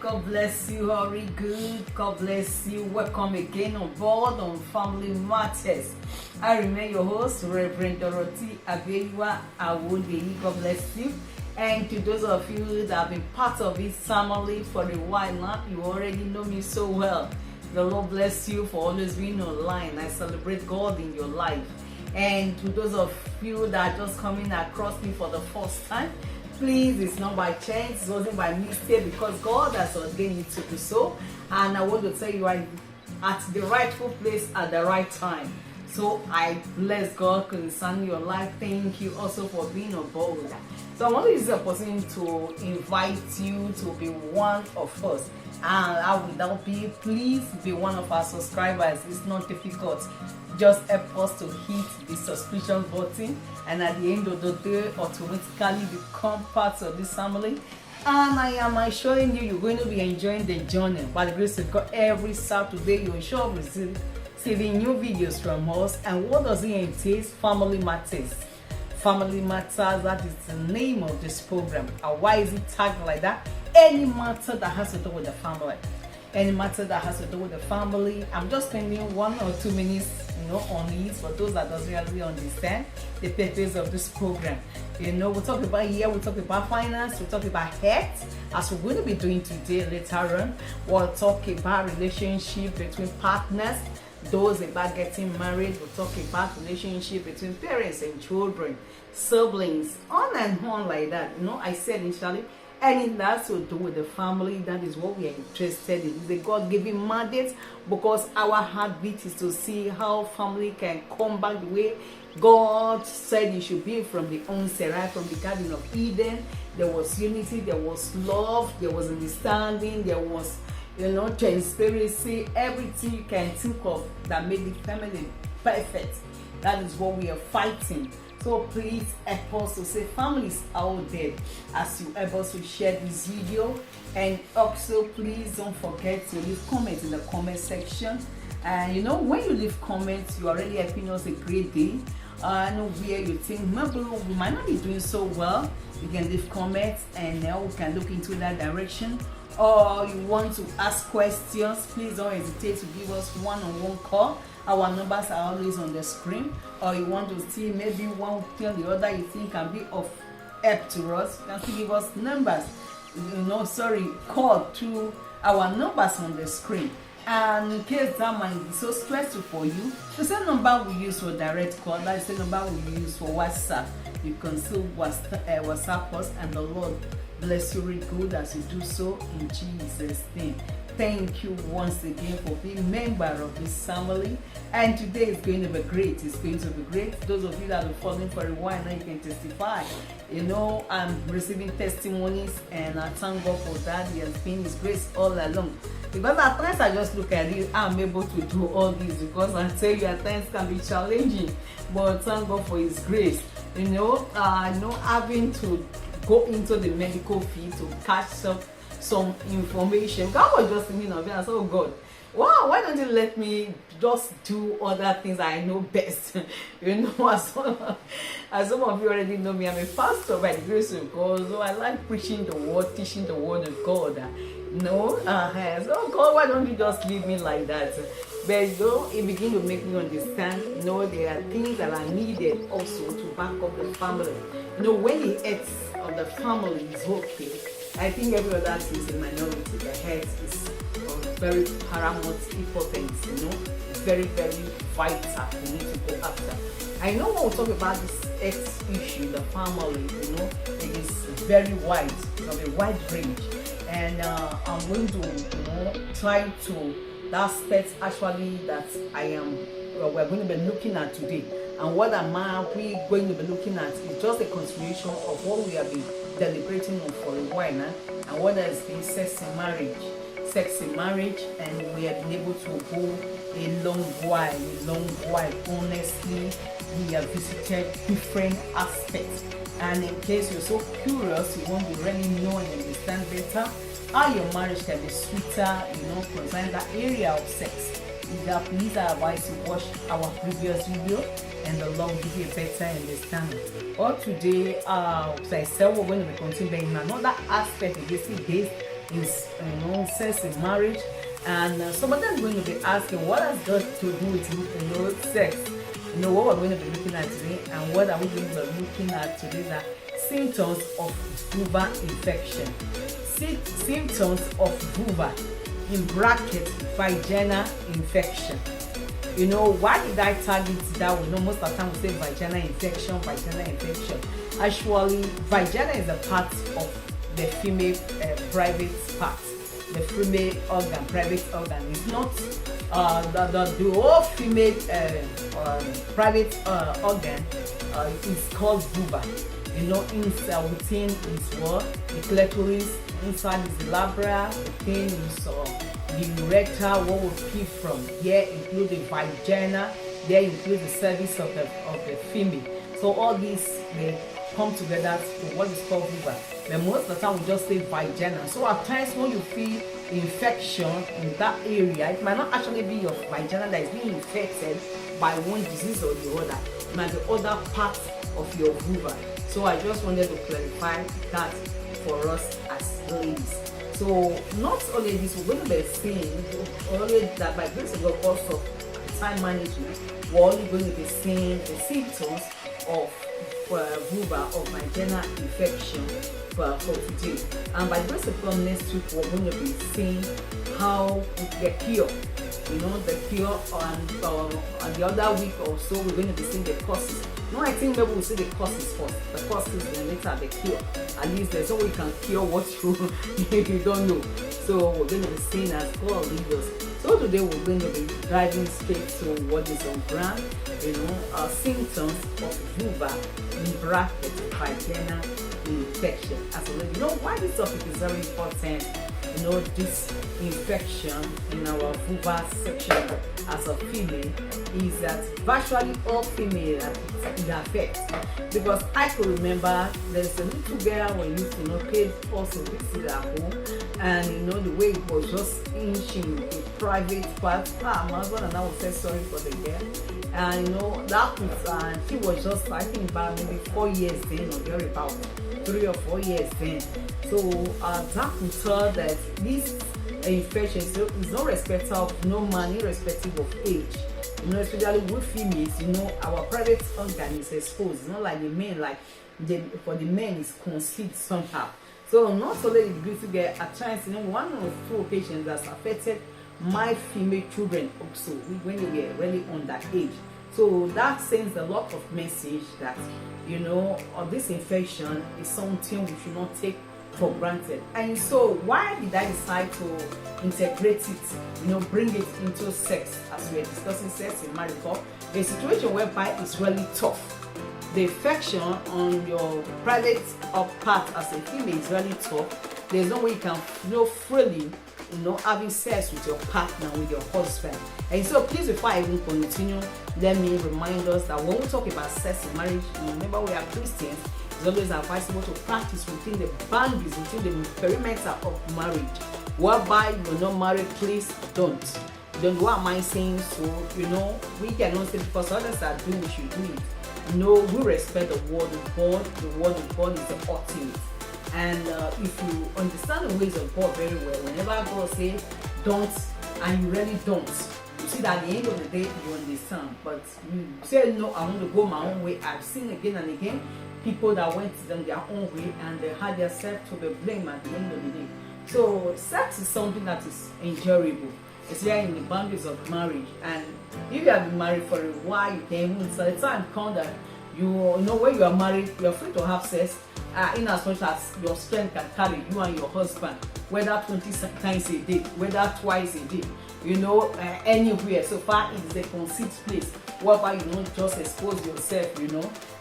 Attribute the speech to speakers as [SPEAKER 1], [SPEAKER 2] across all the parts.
[SPEAKER 1] God bless you, very good. God bless you. Welcome again on board on Family Matters. I remain your host, Reverend Dorothy Awodeyi. God bless you. And to those of you that have been part of this family for a while now, you already know me so well. The Lord bless you for always being online. I celebrate God in your life. And to those of you that are just coming across me for the first time, please, it's not by chance, it wasn't by mistake, because God has ordained it to be so. And I want to tell you, I'm at the rightful place at the right time. So I bless God concerning your life. Thank you also for being on board. So I want to use the opportunity to invite you to be one of us. And I will now be, please be one of our subscribers. It's not difficult. Just help us to hit the subscription button, and at the end of the day, automatically become part of this family. And I am assuring you, you're going to be enjoying the journey. By the grace of God, every Saturday you're sure receiving new videos from us. And what does it entail? Family Matters. Family Matters, that is the name of this program. And why is it tagged like that? Any matter that has to do with the family. Any matter that has to do with the family. I'm just spending 1 or 2 minutes, on it for those that doesn't really understand the purpose of this program. We'll talk about we'll talk about finance, we'll talk about health, as we're going to be doing today later on. We'll talk about relationship between partners, those about getting married. We'll talk about relationship between parents and children, siblings, on and on like that. I said initially, anything that's to do with the family, that is what we are interested in. It's a God-given mandate, because our heartbeat is to see how family can come back the way God said it should be from the onset, right from the Garden of Eden. There was unity, there was love, there was understanding, there was, transparency, everything you can think of that made the family perfect. That is what we are fighting. So please help us to say families out there as you help us to share this video. And also please don't forget to leave comments in the comment section. And when you leave comments, you're already helping us a great day. And where you think maybe we might not be doing so well, you can leave comments and now we can look into that direction. Or you want to ask questions, please don't hesitate to give us one-on-one call. Our numbers are always on the screen. Or you want to see maybe one thing or the other you think can be of help to us, you can still give us numbers. Call to our numbers on the screen. And in case that might be so stressful for you, the same number we use for direct call, that's the number we use for WhatsApp. You can still WhatsApp us, and the Lord bless you really good as you do so in Jesus' name. Thank you once again for being a member of this family. And today is going to be great. It's going to be great. Those of you that have been following for a while now, you can testify. I'm receiving testimonies, and I thank God for that. He has been His grace all along. Because at times I just look at it, I'm able to do all this, because I tell you at times can be challenging. But thank God for His grace. Having to go into the medical field to catch up some information. God was just thinking of it. I said, oh God, wow, why don't you let me just do other things I know best? As some of you already know me, I'm a pastor by the grace of God, so I like preaching the word, teaching the word of God. So God, why don't you just leave me like that? But it began to make me understand, there are things that are needed also to back up the family. When the health of the family is okay, I think every other thing is a minority. The health is of very paramount importance, very, very vital. We need to go after. I know when we talk about this health issue, the family, it is very wide, of a wide range. And I'm going to, try to, the aspects actually that we're going to be looking at today. And what am we going to be looking at is just a continuation of what we have been deliberating on for a while now, and what has been sex in marriage. And we have been able to go a long while. Honestly, we have visited different aspects. And in case you're so curious, you want to really know and understand better how your marriage can be sweeter, concerning that area of sex, please advise you watch our previous video, and the Lord will give you a better understanding. Or today, as I said, we're going to be continuing another aspect of this is sex in marriage. And some of them are going to be asking, what has got to do with sex? What we're going to be looking at today, and what are we going to be looking at today are symptoms of vulva infection. Symptoms of vulva, in brackets, vaginal infection. Why did I target that? We know most of the time we say vaginal infection. Actually, vagina is a part of the female private part. The female organ, private organ, is not the whole female private organ is called vulva. Inside within is what the clitoris, inside is the labia, within is the recta, what will pee from. Here include the vagina, there include the cervix of the female. So all these they come together to what is called vulva. But most of the time we just say vagina. So at times when you feel infection in that area, it might not actually be your vagina that is being infected by one disease or the other. It might be other parts of your vulva. So I just wanted to clarify that for us as ladies. So not only this, we're going to be seeing only that by grace of God, also time management, we're only going to be seeing the symptoms of vulva or vaginal infection for today. And by the grace of God, next week we're going to be seeing how the cure. The cure, and the other week or so we're going to be seeing the causes. No, I think maybe we'll see the causes first. The causes and later the cure. At least there's no way you can cure what you don't know. So we're going to be seeing as God leads us. So today we're going to be diving straight to what is on ground. Symptoms of vulva, in brackets, vaginal infection. As well, why this topic is very important. This infection in our vulva section as a female is that virtually all females it affects. Because I could remember there's a little girl when you used to pay us a visit at home, and the way it was just inching a private part. My husband and I would say sorry for the girl. And that was, and she was just, I think, about maybe 4 years then, or there about 3 or 4 years then. So that would tell that this infection is no respect of no man, irrespective of age. Especially with females, our private organ is exposed. It's not like the men, for the men is concealed somehow. So not only the beautiful girl, at times, one or two occasions that's affected my female children also when they were really on that age. So that sends a lot of message that this infection is something we should not take for granted. And so why did I decide to integrate it, bring it into sex, as we are discussing sex in marriage? A situation whereby it's really tough. The infection on your private part as a female is really tough. There's no way you can freely having sex with your partner, with your husband. And so please, before I even continue, let me remind us that when we talk about sex in marriage, remember we are Christians. It's always advisable to practice within the boundaries, within the perimeter of marriage. Whereby you're not married, please don't. What am I saying? So we cannot say because others are doing, we should do it. We respect the word of God. The word of God is the ultimate. And if you understand the ways of God very well, whenever God says don't, and you really don't, you see that at the end of the day you understand. But you say no, I want to go my own way. I've seen again and again people that went them their own way and they had themselves to be blamed at the end of the day. So sex is something that is enjoyable. It's here in the boundaries of marriage. And if you have been married for a while, you can even so the time come that when you are married, you're free to have sex in as much as your strength can carry you and your husband, whether 20 times a day, whether twice a day, anywhere. So far it's a concealed place whereby you don't just expose yourself,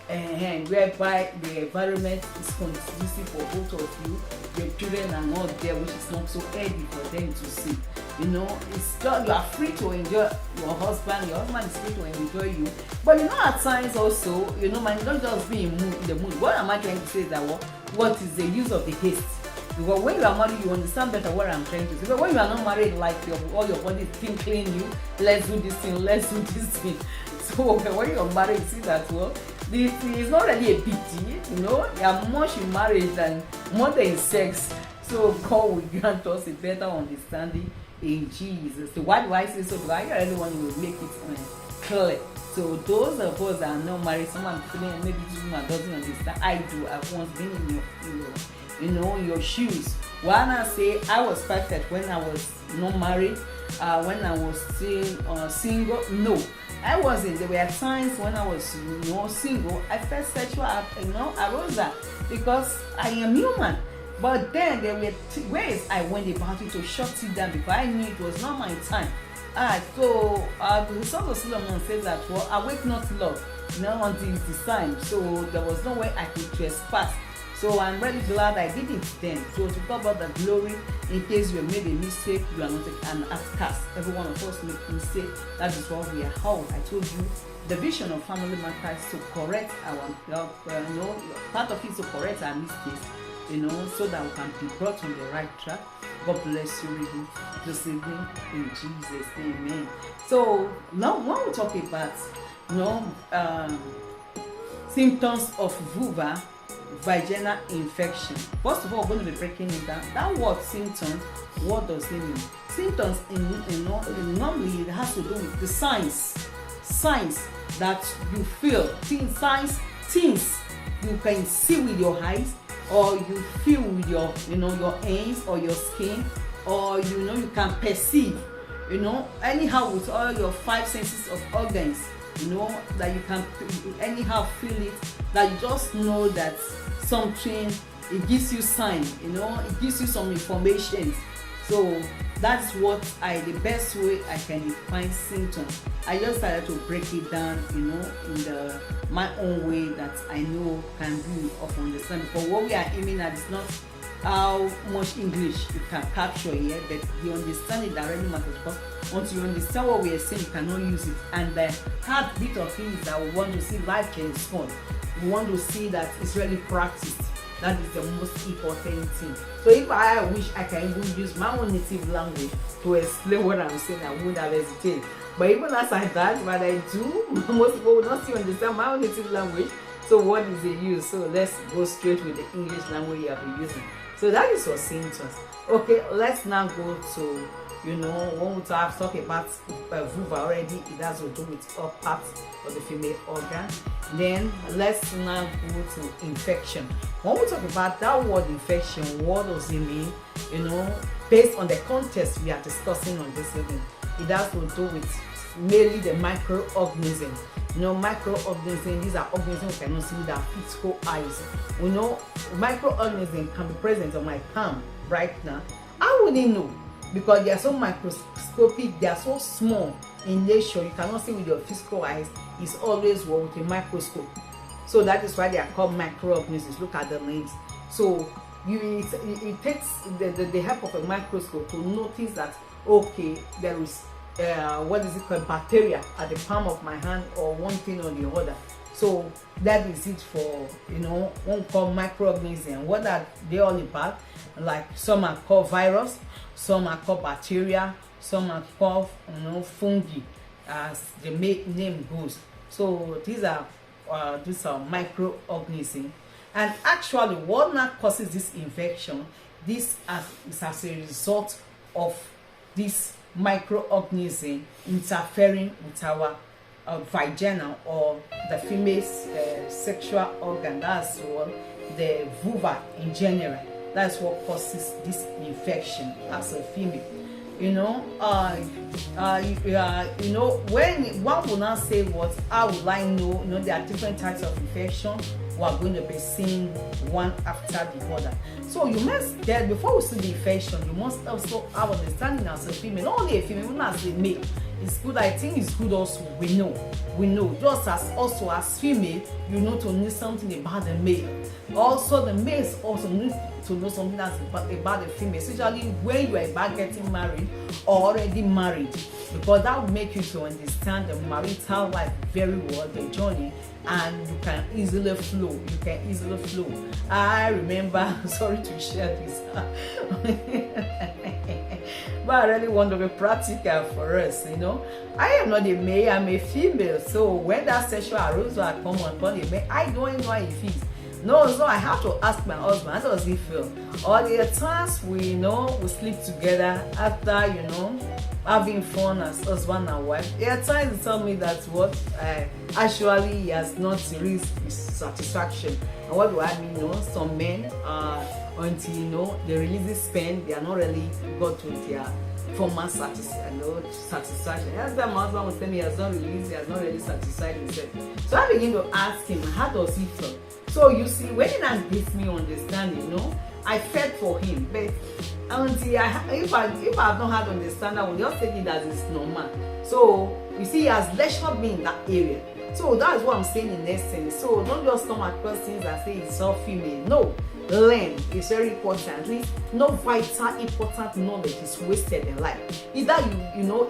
[SPEAKER 1] and whereby the environment is conducive for both of you. Your children are not there, which is not so heavy for them to see. It's just you are free to enjoy your husband is free to enjoy you. But at times also, man, don't just be in the mood. What am I trying to say is that what is the use of the haste? Because when you are married, you understand better what I'm trying to say. But when you are not married, like all your body is tinkling you, let's do this thing, let's do this thing. So when you're married, you see that this is not really a big deal, There are much in marriage than more than sex. So God will grant us a better understanding in Jesus. So why do I say so? Because I really want to make it clear. So those of us that are not married, someone feeling maybe this woman doesn't understand. I do. I've once been in your shoes. When I say I was perfect when I was not married, when I was still single, no, I wasn't. There were times when I was single, I felt sexual arousal because I am human. But then there were ways I went about it to shut it down because I knew it was not my time. So the Song of Solomon says that, well, awake not love, until it is time. So there was no way I could trespass. So I'm really glad I did it then. So to talk about the glory, in case you made a mistake, you are not an outcast. Every one of us make mistake. That is what we are how I told you. The vision of family matters to correct our, part of it to correct our mistakes, so that we can be brought on the right track. God bless you really this evening in Jesus' name, amen. So now when we talk about symptoms of vulva vaginal infection, first of all, we're going to be breaking it down. That word symptoms, what does it mean? Symptoms normally it has to do with the signs that you feel, things you can see with your eyes, or you feel with your your hands or your skin, or you can perceive, anyhow with all your 5 senses of organs, that you can anyhow feel it, that you just know that something, it gives you sign, it gives you some information. So that's what the best way I can define symptoms. I just started to break it down, in my own way that I know can be of understanding. But what we are aiming at is not how much English you can capture here, but the understanding that really matters. Because once you understand what we are saying, you cannot use it. And the hard bit of it is that we want to see life transformed. We want to see that it's really practiced. That is the most important thing. So if I wish I can even use my own native language to explain what I'm saying, I wouldn't have hesitated. But even as I that, what I do, most people will not still understand my own native language. So what is the use? So let's go straight with the English language you have been using. So that is your symptoms. Okay, let's now go to, when we talk about vulva already, it has to do with all parts of the female organ. Then let's now go to infection. When we talk about that word infection, what does it mean? Based on the context we are discussing on this evening, it has to do with mainly the microorganisms. Microorganisms, these are organisms we cannot see with our physical eyes. Microorganisms can be present on my palm right now. How would they know? Because they are so microscopic, they are so small in nature, you cannot see with your physical eyes. It's always with a microscope. So that is why they are called microorganisms. Look at the names. So it takes the help of a microscope to notice that, okay, there is what is it called, bacteria at the palm of my hand, or one thing or the other. So that is it for what we call microorganisms. What are they all about? Like some are called virus, some are called bacteria, some are called fungi, as the name goes. So these are microorganisms. And actually, what now causes this infection? This is as a result of this microorganism interfering with our vaginal, or the female's sexual organ. That's what the vulva in general. That's what causes this infection as a female. When one will not say what, how will I know? There are different types of infection. We are going to be seeing one after the other. So you must get, before we see the infection, you must also have understanding as a female, not only a female, even as a male. It's good. I think it's good also. We know. Just as also as female, to know something about the male. Also, the males also need to know something about the female, especially when you are about getting married or already married, because that will make you to understand the marital life very well, the journey, and you can easily flow. I remember, sorry to share this, but I really want to be practical for us. I am not a male, I'm a female. So when that sexual arousal comes upon a male, I don't know if it's No, so I have to ask my husband, how does he feel? Or there are times we we sleep together after having fun as husband and wife. There are times he tell me that what actually he has not reached his satisfaction. And what do I mean? Some men until they release this pen, they are not really got to their former satisfaction. That's why my husband was telling me he has not released, he has not really satisfied himself. So I begin to ask him, how does he feel? So you see, when he now gives me understanding, I felt for him, but until if I have not had understanding, I will just take it as it's normal. So you see, he has lectured me in that area. So that is what I'm saying in essence. So don't just come across things and say it's all female. No, learn is very important. At least no vital important knowledge is wasted in life. Either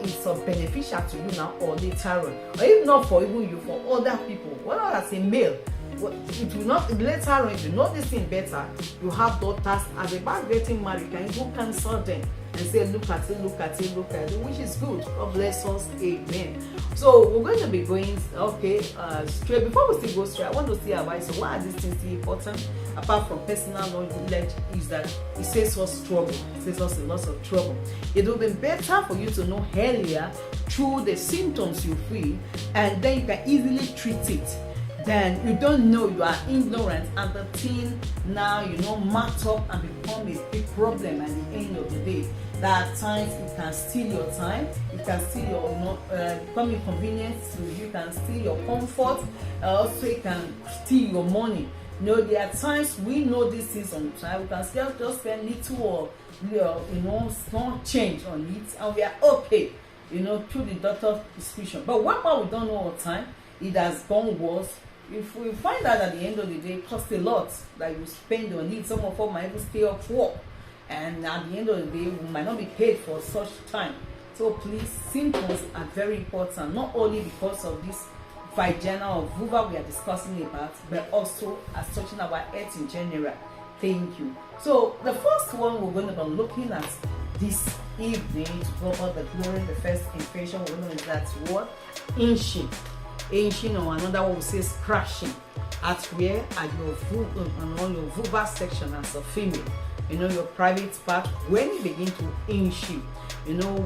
[SPEAKER 1] it's beneficial to you now or later on, or if not for even you, for other people. Whether as a male, it will not later on. If you know this thing better, you have daughters. As about getting married, you can even cancel them and say, look at it, which is good. God bless us, amen. So we're going to be going straight. Before we still go straight, I want to say about so why are these things important apart from personal knowledge is that it saves us trouble. It saves us a lot of trouble. It will be better for you to know earlier through the symptoms you feel, and then you can easily treat it. Then you don't know, you are ignorant, and the thing now marked up and become a big problem at the end of the day. That at times it can steal your time, it can steal your become inconvenience to you, can steal your comfort, also it can steal your money. There are times we know these things on time, we can still just spend little or small change on it, and we are okay, through the doctor's prescription. But what we don't know all the time, it has gone worse. If we find out at the end of the day, it costs a lot that you spend on it. Some of us might even stay off work, and at the end of the day, we might not be paid for such time. So please, symptoms are very important, not only because of this vaginal or vulva we are discussing about, but also as touching our health in general. Thank you. So the first one we're going to be looking at this evening to cover the glory, the first infection, we're going to look at what? Inching, or another one we say scratching. At where? At your vulva section as a female. Your private part, when you begin to inch it.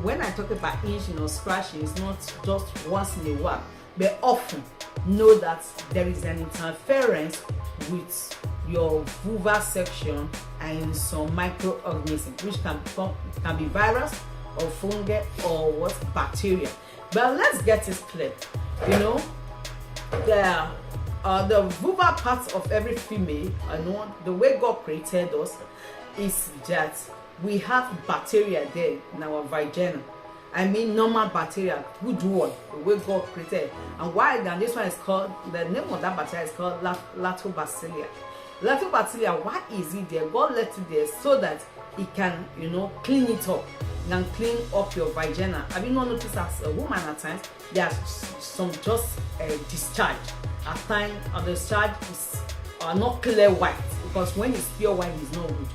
[SPEAKER 1] When I talk about inching or scratching, it's not just once in a while, but often. Know that there is an interference with your vulva section and some microorganisms, which can be virus or fungi or what, bacteria. But let's get it clear. The vulva parts of every female, the way God created us is that we have bacteria there in our vagina. I mean normal bacteria, good one, the way God created. And why then this one is called, the name of that bacteria is called lactobacillia. Lactobacillia, why is it there? God left it there so that it can, clean it up. It can clean up your vagina. Have you not noticed as a woman at times, there's some just discharge. At times, the discharge is not clear white, because when it's pure white, it's not good.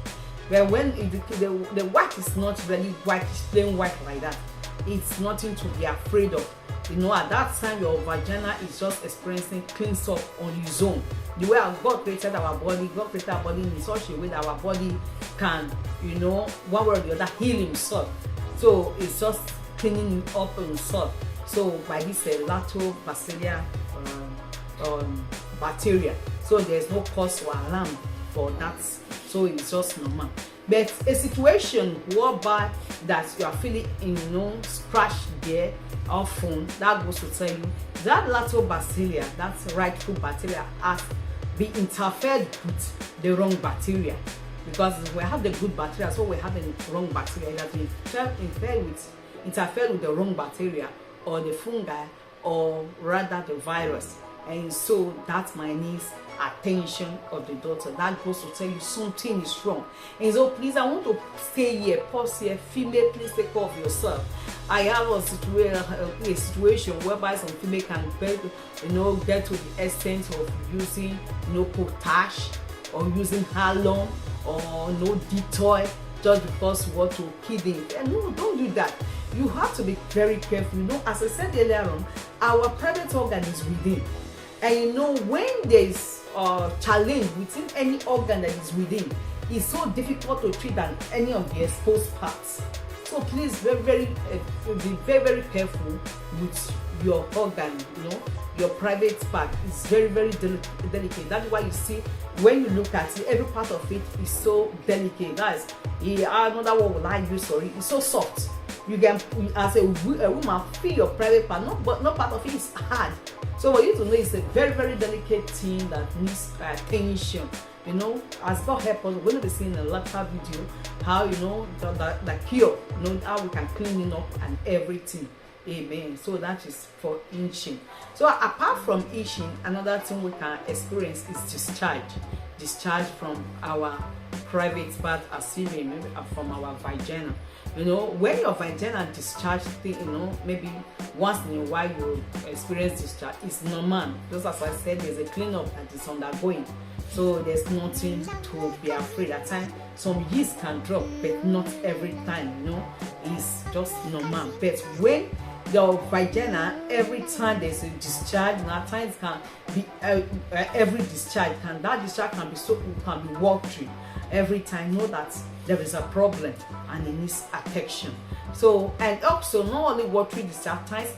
[SPEAKER 1] But when the white is not really white, it's plain white like that, it's nothing to be afraid of. At that time, your vagina is just experiencing cleans up on its own. The way God created our body, God created our body in such a way that our body can, one way or the other, heal himself. So it's just cleaning up himself. So by this lactobacillia bacteria, so there's no cause for alarm for that. So it's just normal. But a situation whereby that you are feeling, scratch there often, that goes to tell you that lactobacillia, that's rightful bacteria, has been interfered with the wrong bacteria. Because we have the good bacteria, so we have the wrong bacteria. It has been interfered with the wrong bacteria, or the fungi, or rather the virus. And so that might need attention of the doctor. That goes to tell you something is wrong. And so please, I want to stay here, pause here, female, please take care of yourself. I have a situation whereby some female can get to the extent of using potash, or using halon, or Dettol, just because you want to kill them. And no, don't do that. You have to be very careful. As I said earlier on, our private organ is within. And when there is challenge within any organ that is within is so difficult to treat than any of the exposed parts. So please be very careful with your organ, your private part is very delicate. That's why you see when you look at it, every part of it is so delicate. Guys, another word will I use, sorry, it's so soft. You can, as a woman, feel your private part, but no part of it is hard. So for you to know, it's a very delicate thing that needs attention. As God help us, we're going to be seeing a later video how the cure, how we can clean it up and everything. Amen. So that is for itching. So apart from itching, another thing we can experience is discharge from our private part, as seen from our vagina. When your vagina discharge thing, maybe once in a while you experience discharge, it's normal. Just as I said, there's a cleanup that is undergoing. So there's nothing to be afraid. At times, some yeast can drop, but not every time, it's just normal. But when your vagina, every time there's a discharge, at times can be every discharge, that discharge can be walked through. Every time, know that there is a problem and it needs attention. So, and also not only watery discharge, times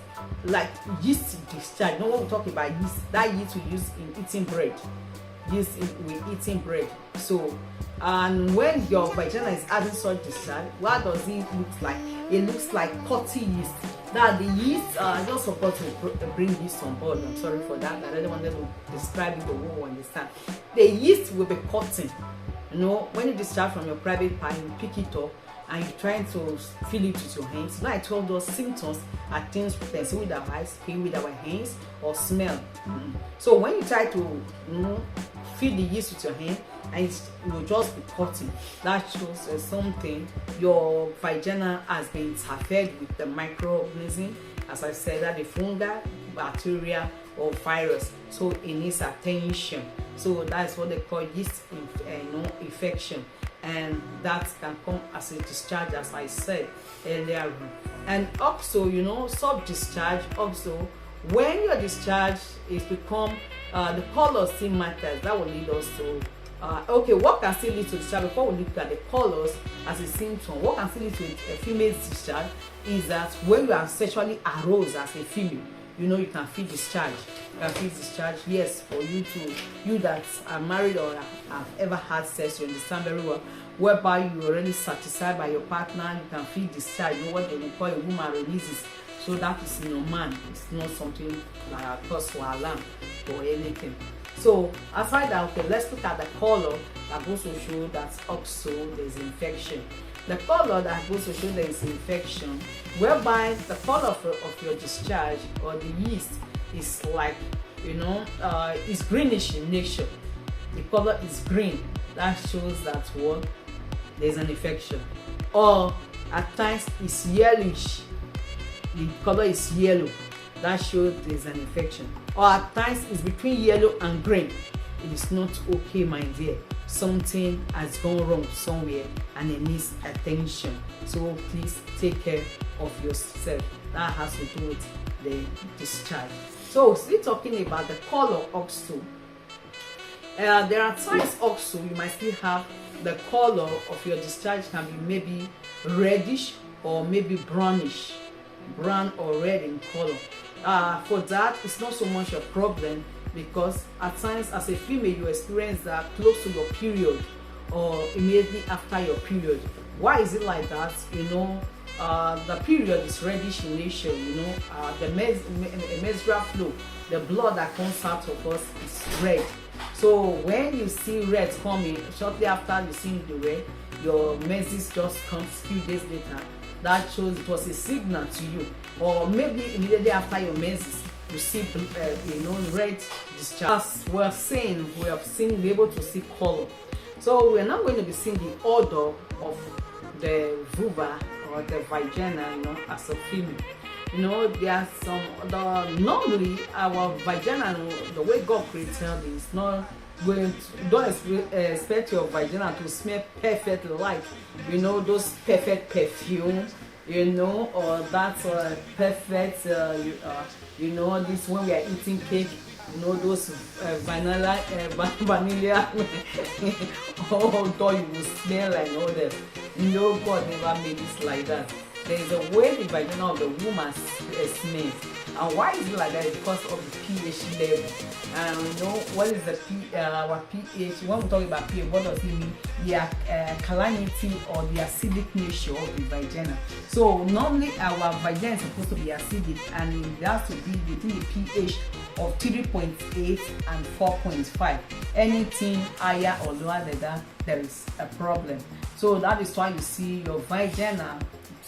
[SPEAKER 1] like yeast discharge. When we talk about yeast, that yeast we use in eating bread. With eating bread. So, and when your vagina is having such discharge, what does it look like? It looks like cutty yeast. Now the yeast, I just forgot to bring yeast on board. I'm sorry for that. I really wanted to describe it the way we understand. The yeast will be cutting. When you discharge from your private part, you pick it up and you're trying to feel it with your hands. Now I told those symptoms are things we can see with our eyes, feel with our hands, or smell. So when you try to feel the yeast with your hand and it will just be cutting, that shows something your vagina has been interfered with the microorganism, as I said, that the fungi, bacteria, or virus. So it needs attention. So that's what they call yeast infection, and that can come as a discharge, as I said earlier. And also, sub-discharge also, when your discharge is become the color still matters. That will lead us to what can still lead to discharge. Before we look at the colors as a symptom, what can still lead to a female discharge is that when you are sexually aroused as a female, you can feel discharge. You can feel discharge. Yes, for you that are married or have ever had sex, you understand very well. Whereby you are already satisfied by your partner, you can feel discharge. What they will call a woman releases. So that is normal. It's not something like cause for alarm or anything. So aside that, let's look at the color that goes to show that also there's infection. The color that goes to show there is infection, whereby the color of your discharge or the yeast is like, is greenish in nature. The color is green. That shows that there's an infection. Or at times it's yellowish. The color is yellow. That shows there's an infection. Or at times it's between yellow and green. It is not okay, my dear. Something has gone wrong somewhere and it needs attention. So please take care of yourself. That has to do with the discharge. So still talking about the color also. There are times also you might still have the color of your discharge can be maybe reddish or maybe brownish, brown or red in color. For that, it's not so much a problem, because at times as a female you experience that close to your period or immediately after your period. Why is it like that? The period is reddish in nature. The menstrual flow, the blood that comes out of us is red. So when you see red coming, shortly after you see the red, your menses just comes a few days later. That shows it was a signal to you. Or maybe immediately after your menses, you see red discharge. As we have been able to see color. So we're not going to be seeing the odor of the vulva or the vagina, as a female. There are some normally our vagina, the way God created it, is not going to, don't expect your vagina to smell perfect like those perfect perfume, or that's perfect this when we are eating cake, you know, those vanilla although you will smell like all that. No, God never made it like that. There is a way the vagina of the woman smells. And why is it like that? It's because of the pH level. And you know what is the our pH? When we talk about pH, what does it mean? The alkalinity or the acidic nature of the vagina. So normally our vagina is supposed to be acidic, and it has to be within the pH of 3.8 and 4.5. Anything higher or lower than that, there is a problem. So that is why you see your vagina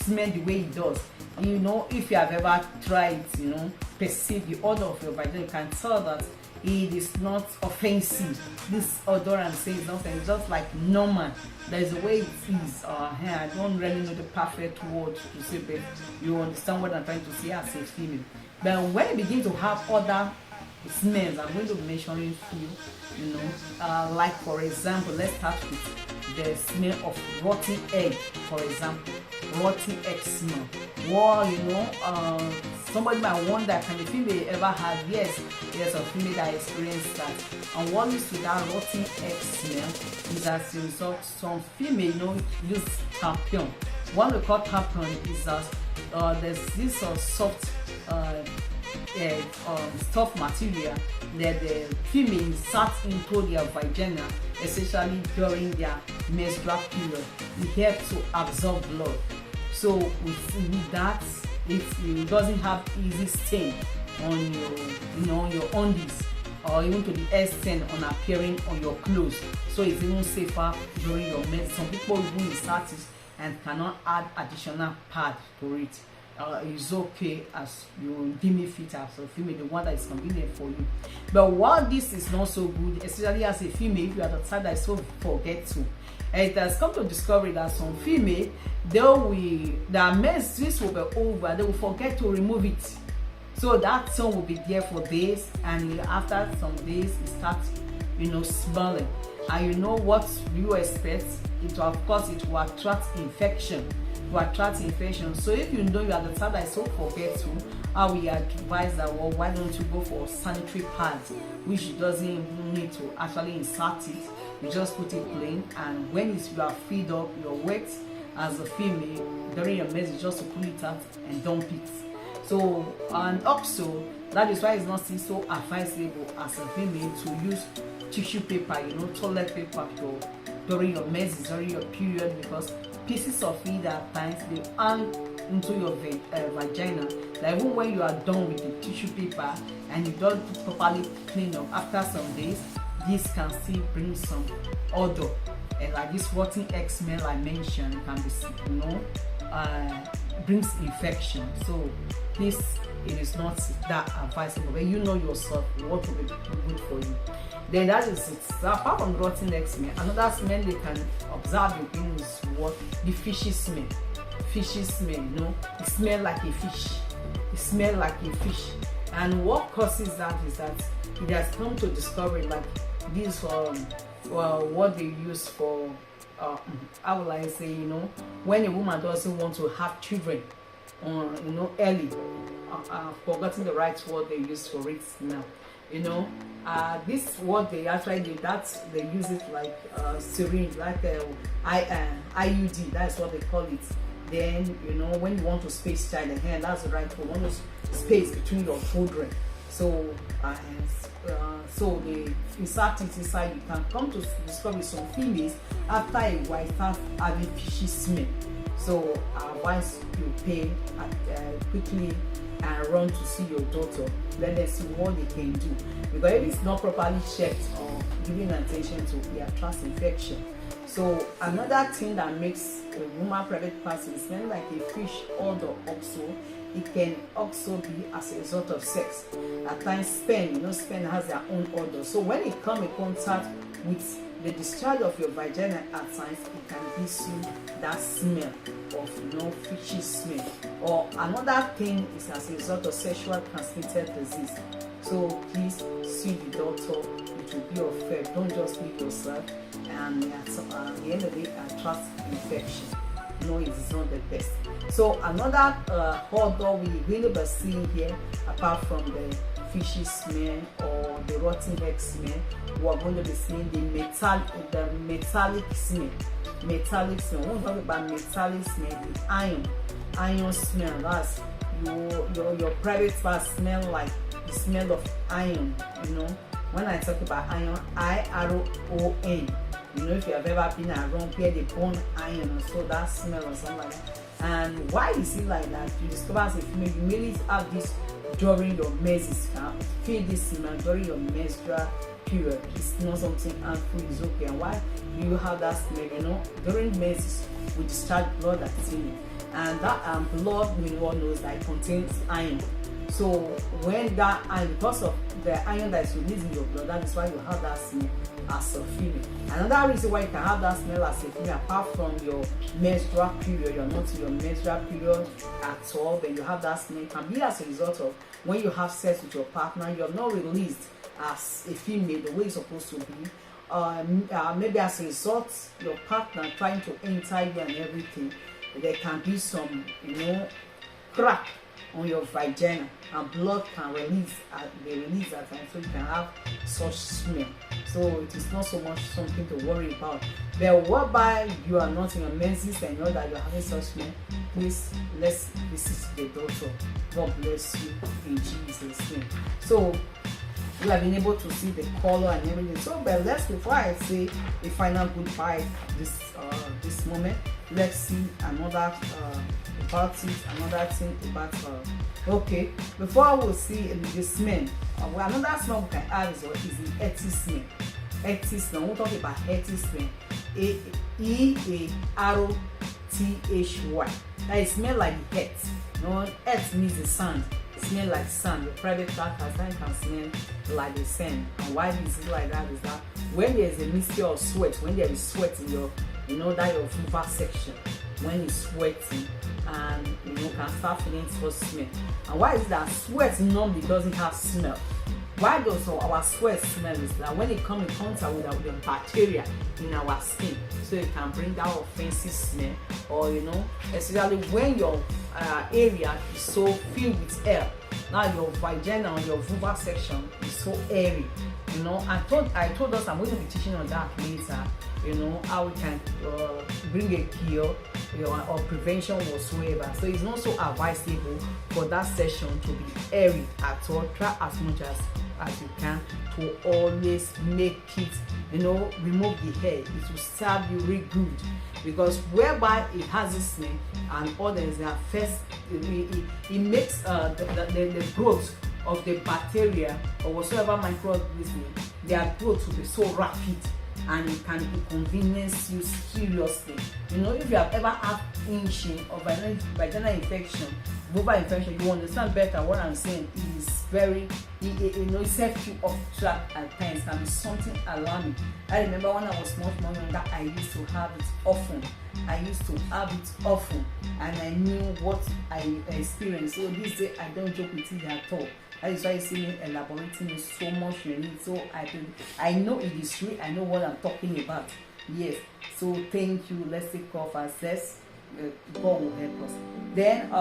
[SPEAKER 1] smell the way it does. You know, if you have ever tried, you know, perceive the odor of your vagina, you can tell that it is not offensive. This odor I'm saying is not offensive, it's just like normal. There is a way it is. I don't really know the perfect word to say, but you understand what I'm trying to say as a female. But when you begin to have other smells, I'm going to be mentioning few, you know, like for example, let's start with the smell of rotten egg. For example, rotten egg smell. Well, you know, somebody might wonder, can a female ever have? Yes, there's a female that experienced that. And what leads to that rotten egg smell is as a result, some female, you know, use tampon. What we call tampon is that there's this soft soft material that the female insert into their vagina, especially during their menstrual period. It helps to absorb blood. So with that, it doesn't have easy stain on your, you know, your undies, or even to the extent on appearing on your clothes. So it's even safer during your menstruation. Some people even insert it and cannot add additional pad to it. It's okay as you deem it fit as a female, the one that is convenient for you. But while this is not so good, especially as a female, if you are the type that is so forgetful, it has come to discover that some female, their menstruation will be over, they will forget to remove it. So that song will be there for days, and after some days it starts, you know, smelling. And you know what you expect? It will, of course, it will attract infection. So if you know you are the type that is so forgetful, I will advise that, well, why don't you go for sanitary pads, which doesn't even need to actually insert it. You just put it plain, and when you are filled up, you're wet as a female during your menstruation, just to pull it out and dump it. So, and also that is why it's not so advisable as a female to use tissue paper, you know, toilet paper during your menses, during your period, because pieces of it at times they hang into your vagina. Like even when you are done with the tissue paper and you don't properly clean up, after some days, this can still bring some odor, and like this rotten egg smell I mentioned can be, you know, brings infection. So this, it is not that advisable, but you know yourself what will be good for you. Then that is it. So apart from rotten egg smell, another smell they can observe in is what? The fishy smell. Fishy smell, you know, it smells like a fish. It smells like a fish. And what causes that is that it has come to discover like this what they use for how will I say, you know, when a woman doesn't want to have children, you know, early. I've forgotten the right word they use for it now. You know, this what they actually do, that they use it like syringe, like IUD, that's what they call it. Then, you know, when you want to space child again, that's the right word, one space between your children. So so they insert it inside. You can come to discover some females after a while start having fishy smell. So once you pay quickly and run to see your daughter, let them see what they can do, because if it's not properly checked or given attention to, it attracts infection. So another thing that makes a woman private part smell like a fish odor also, it can also be as a result of sex. At times sperm, you know, sperm has their own odor. So when it comes in contact with the discharge of your vagina at times, it can give you that smell of, you know, fishy smell. Or another thing is as a result of sexual transmitted disease. So please see the doctor. It will be your help. Don't just leave yourself, and at the end of the day, attract infection. No, it is not the best. So another odor we really be seeing here, apart from the fishy smell or the rotten egg smell. We are going to be seeing the metallic smell. Metallic smell. When we talk about metallic smell, the iron smell. That's your private part smell like the smell of iron. You know, when I talk about iron, IRON. You know, if you have ever been around where they burn iron or so, that smell or something like that. And why is it like that? You discover as a female, you mainly have this during your menses. Feel this smell during your menstrual period. It's not something harmful, it's okay. And why do you have that smell? You know, during menses we discharge blood that's in it, and that blood, we all knows that it contains iron. So when that iron, because of the iron that is released in your blood, that is why you have that smell as a female. Another reason why you can have that smell as a female, apart from your menstrual period, you're not in your menstrual period at all, then you have that smell, can be as a result of when you have sex with your partner, you have not released as a female the way it's supposed to be. Maybe as a result, your partner trying to enter you and everything, there can be some, you know, crack on your vagina, and blood can release at times, so you can have such smell. So it is not so much something to worry about. But whereby you are not in your menses and you know that you are having such smell, please let's visit the doctor. God bless you in Jesus' name. So you have been able to see the color and everything. So, but let's, before I say a final goodbye this moment, let's see another about it, another thing about okay, before I will see the smell, another smell we can add is the earthy smell. Earthy smell, we'll talk about earthy smell. EAROTHY. That it smell like earth. No, earth means the sand. Smell like sand. Your private part can smell like the sand. And why is it like that? Is that when there is a mixture of sweat, when there is sweat in your, you know, that your vulva section, when it's sweating, and you know, can start feeling first smell. And why is it that sweat normally doesn't have smell? Why does our sweat smell? Is that when it comes in contact with the bacteria in our skin, so it can bring that offensive smell, or you know, especially when your area is so filled with air. Now your vagina or your vulva section is so airy. You know, I told us I'm going to be teaching on that later. You know, how we can bring a cure, you know, or prevention whatsoever. So it's not so advisable for that section to be airy at all. Try as much as you can to always make it, you know, remove the hair. It will serve you really good, because whereby it has this smell and others that first it makes the growth of the bacteria or whatsoever microorganism, their growth will be so rapid, and it can inconvenience you seriously. You know, if you have ever had itching or vaginal infection, vulva infection, you understand better what I'm saying. It is very, you know, it sets you off track at times, can be something alarming. I remember when I was much more younger, I used to have it often. And I knew what I experienced. So this day I don't joke with it at all. That is why you see me elaborating it so much in it. So I know it is true. I know what I'm talking about. Yes. So thank you. Let's take off ourselves. God will help us. Then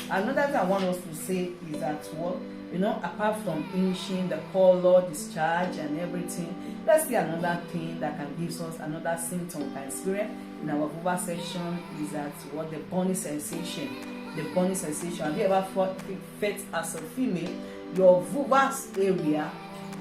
[SPEAKER 1] another thing I want us to say is that, well, you know, apart from itching, the color, discharge, and everything, let's see another thing that can give us another symptom we can experience in our vulva section is that what the burning sensation. The burning sensation. Have you ever felt as a female, your vulva area,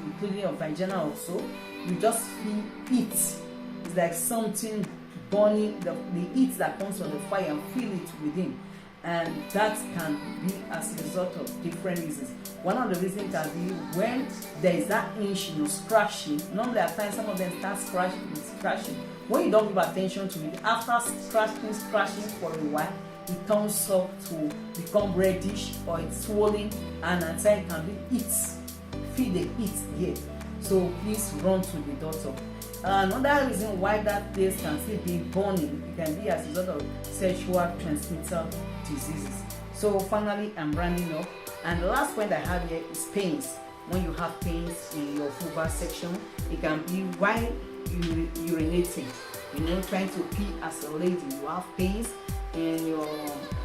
[SPEAKER 1] including your vagina also, you just feel heat. It's like something burning, the heat that comes from the fire, and feel it within. And that can be as a result of different reasons. One of the reasons can be when there is that itch, you know, scratching. Normally at times some of them start scratching. When you don't give attention to it, after scratching for a while, it turns up to become reddish or it's swollen, and at times it can be heat. Feel the heat here. So please run to the doctor. Another reason why that place can still be burning, it can be as a result of sexual transmitted diseases. So finally, I'm rounding up, and the last point I have here is pains. When you have pains in your vulva section, it can be while urinating, you know, trying to pee as a lady. You have pains in your,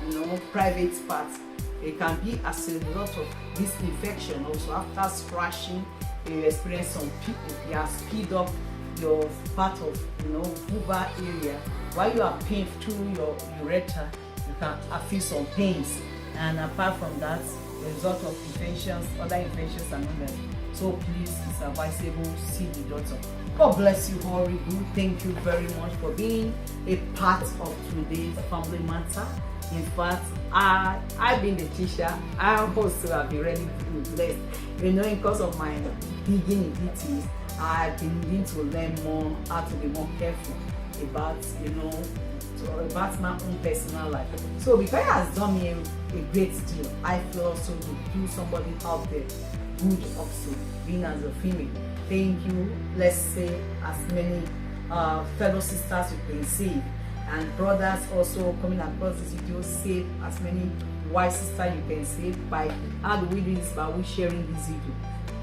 [SPEAKER 1] you know, private parts. It can be as a result of this infection. Also, after scratching, you experience some you have speed up your part of vulva area. While you are pain through your urethra, you can feel some pains. And apart from that, the result of infections, other infections and others. So please, it's advisable see the doctor. God bless you, Hori Good. Thank you very much for being a part of today's family matter. In fact, I've been the teacher. I also have been really blessed. Because of my digging in details, I've been needing to learn more how to be more careful about about my own personal life. So because it has done me a great deal, I feel also to do somebody out there good also, being as a female. Thank you. Let's say as many fellow sisters you can save, and brothers also coming across this video, save as many white sisters you can save. By how do we do this? By we sharing this video.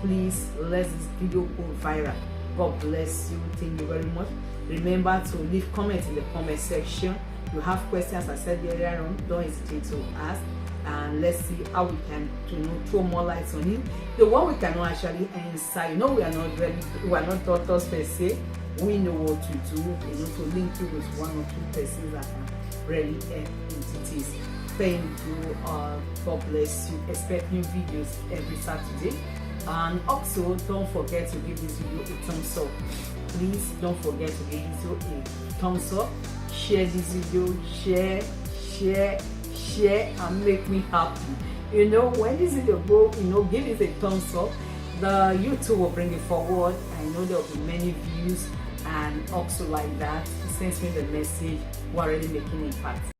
[SPEAKER 1] Please let this video go viral. God bless you. Thank you very much. Remember to leave comments in the comment section. You have questions, I said earlier on, don't hesitate to ask, and let's see how we can throw more lights on it. The one we cannot actually answer, we are not ready, we are not doctors per se. We know what to do, to link you with one or two persons that can really help entities. Thank you. God bless you. Expect new videos every Saturday. And also, don't forget to give this video a thumbs up. Please don't forget to give this video a thumbs up. Share this video, share, and make me happy. When this video go, give it a thumbs up. The YouTube will bring it forward. I know there will be many views, and also like that, it sends me the message we're already making impact.